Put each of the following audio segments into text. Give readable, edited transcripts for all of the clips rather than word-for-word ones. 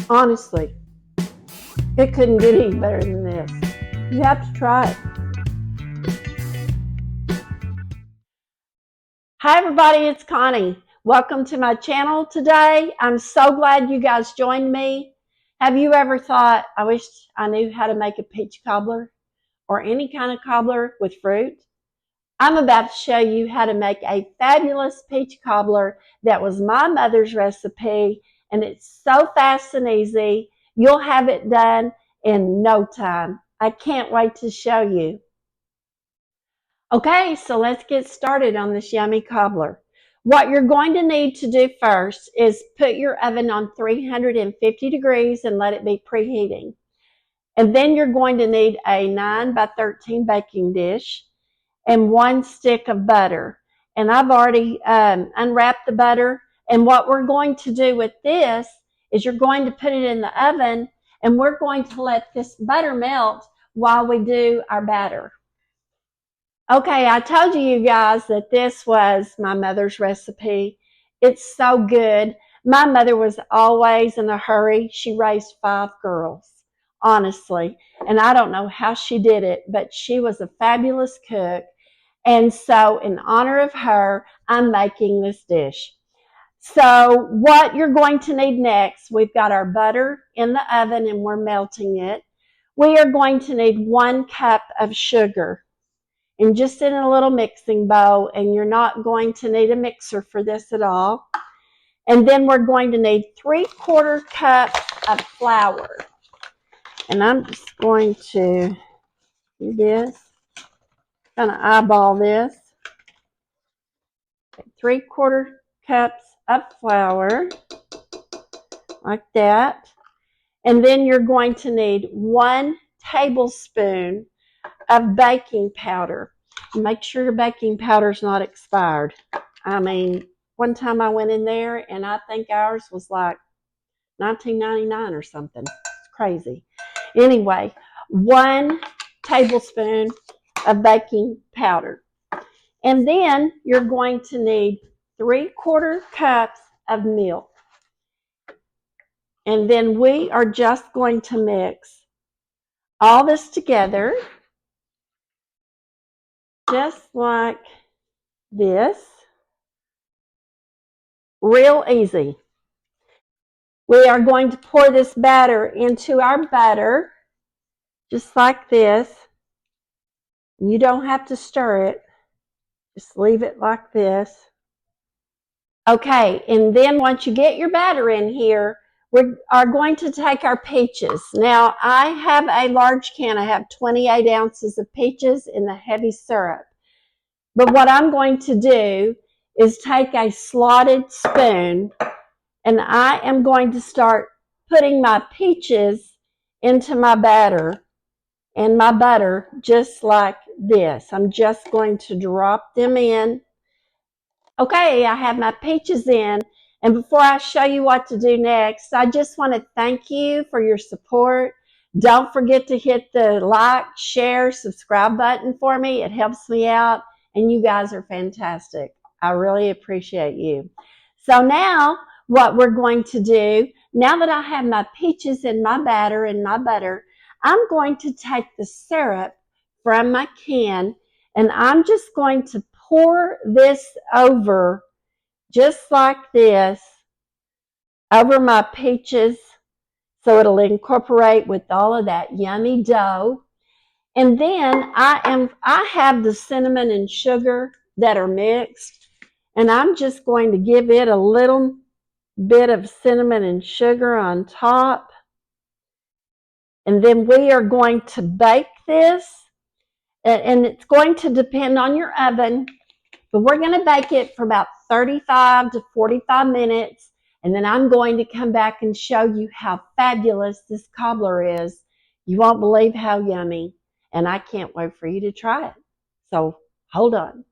Honestly, it couldn't get any better than this. You have to try it. Hi everybody, it's Connie. Welcome to my channel today. I'm so glad you guys joined me. Have you ever thought, I wish I knew how to make a peach cobbler or any kind of cobbler with fruit? I'm about to show you how to make a fabulous peach cobbler that was my mother's recipe, and it's so fast and easy. You'll have it done in no time. I can't wait to show you. Okay, so let's get started on this yummy cobbler. What you're going to need to do first is put your oven on 350 degrees and let it be preheating. And then you're going to need a 9 by 13 baking dish and 1 stick of butter. And I've already unwrapped the butter. And what we're going to do with this is you're going to put it in the oven, and we're going to let this butter melt while we do our batter. Okay, I told you guys that this was my mother's recipe. It's so good. My mother was always in a hurry. She raised 5 girls, honestly. And I don't know how she did it, but she was a fabulous cook. And so in honor of her, I'm making this dish. So what you're going to need next, we've got our butter in the oven and we're melting it. We are going to need 1 cup of sugar, and just in a little mixing bowl, and you're not going to need a mixer for this at all. And then we're going to need 3/4 cups of flour. And I'm just going to do this, kind of eyeball this. 3/4 cups of flour, like that. And then you're going to need 1 tablespoon of baking powder. Make sure your baking powder is not expired. I mean, one time I went in there and I think ours was like $19.99 or something. It's crazy. Anyway, 1 tablespoon of baking powder. And then you're going to need 3/4 cups of milk. And then we are just going to mix all this together, just like this. Real easy. We are going to pour this batter into our butter, just like this. You don't have to stir it. Just leave it like this. Okay, and then once you get your batter in here, we are going to take our peaches. Now, I have a large can. I have 28 ounces of peaches in the heavy syrup. But what I'm going to do is take a slotted spoon, and I am going to start putting my peaches into my batter and my butter just like this. I'm just going to drop them in. Okay, I have my peaches in, and before I show you what to do next, I just want to thank you for your support. Don't forget to hit the like, share, subscribe button for me. It helps me out, and you guys are fantastic. I really appreciate you. So now what we're going to do, now that I have my peaches in my batter and my butter, I'm going to take the syrup from my can, and I'm just going to pour this over, just like this, over my peaches, so it'll incorporate with all of that yummy dough. And then I have the cinnamon and sugar that are mixed, and I'm just going to give it a little bit of cinnamon and sugar on top. And then we are going to bake this, and it's going to depend on your oven, but we're going to bake it for about 35 to 45 minutes, and then I'm going to come back and show you how fabulous this cobbler is. You won't believe how yummy, and I can't wait for you to try it. So hold on.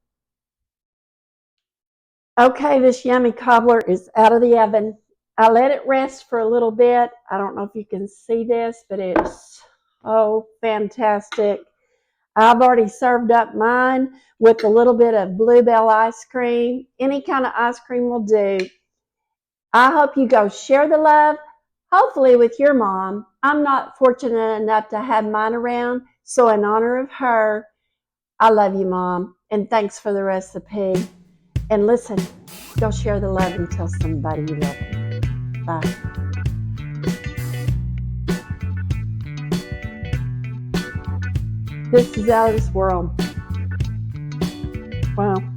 Okay, this yummy cobbler is out of the oven. I let it rest for a little bit. I don't know if you can see this, but it's so fantastic. I've already served up mine with a little bit of bluebell ice cream. Any kind of ice cream will do. I hope you go share the love. hopefully with your mom. I'm not fortunate enough to have mine around, so in honor of her, I love you, Mom, and thanks for the recipe. And listen, go share the love and tell somebody you love them. Bye. This is out of this world. Wow.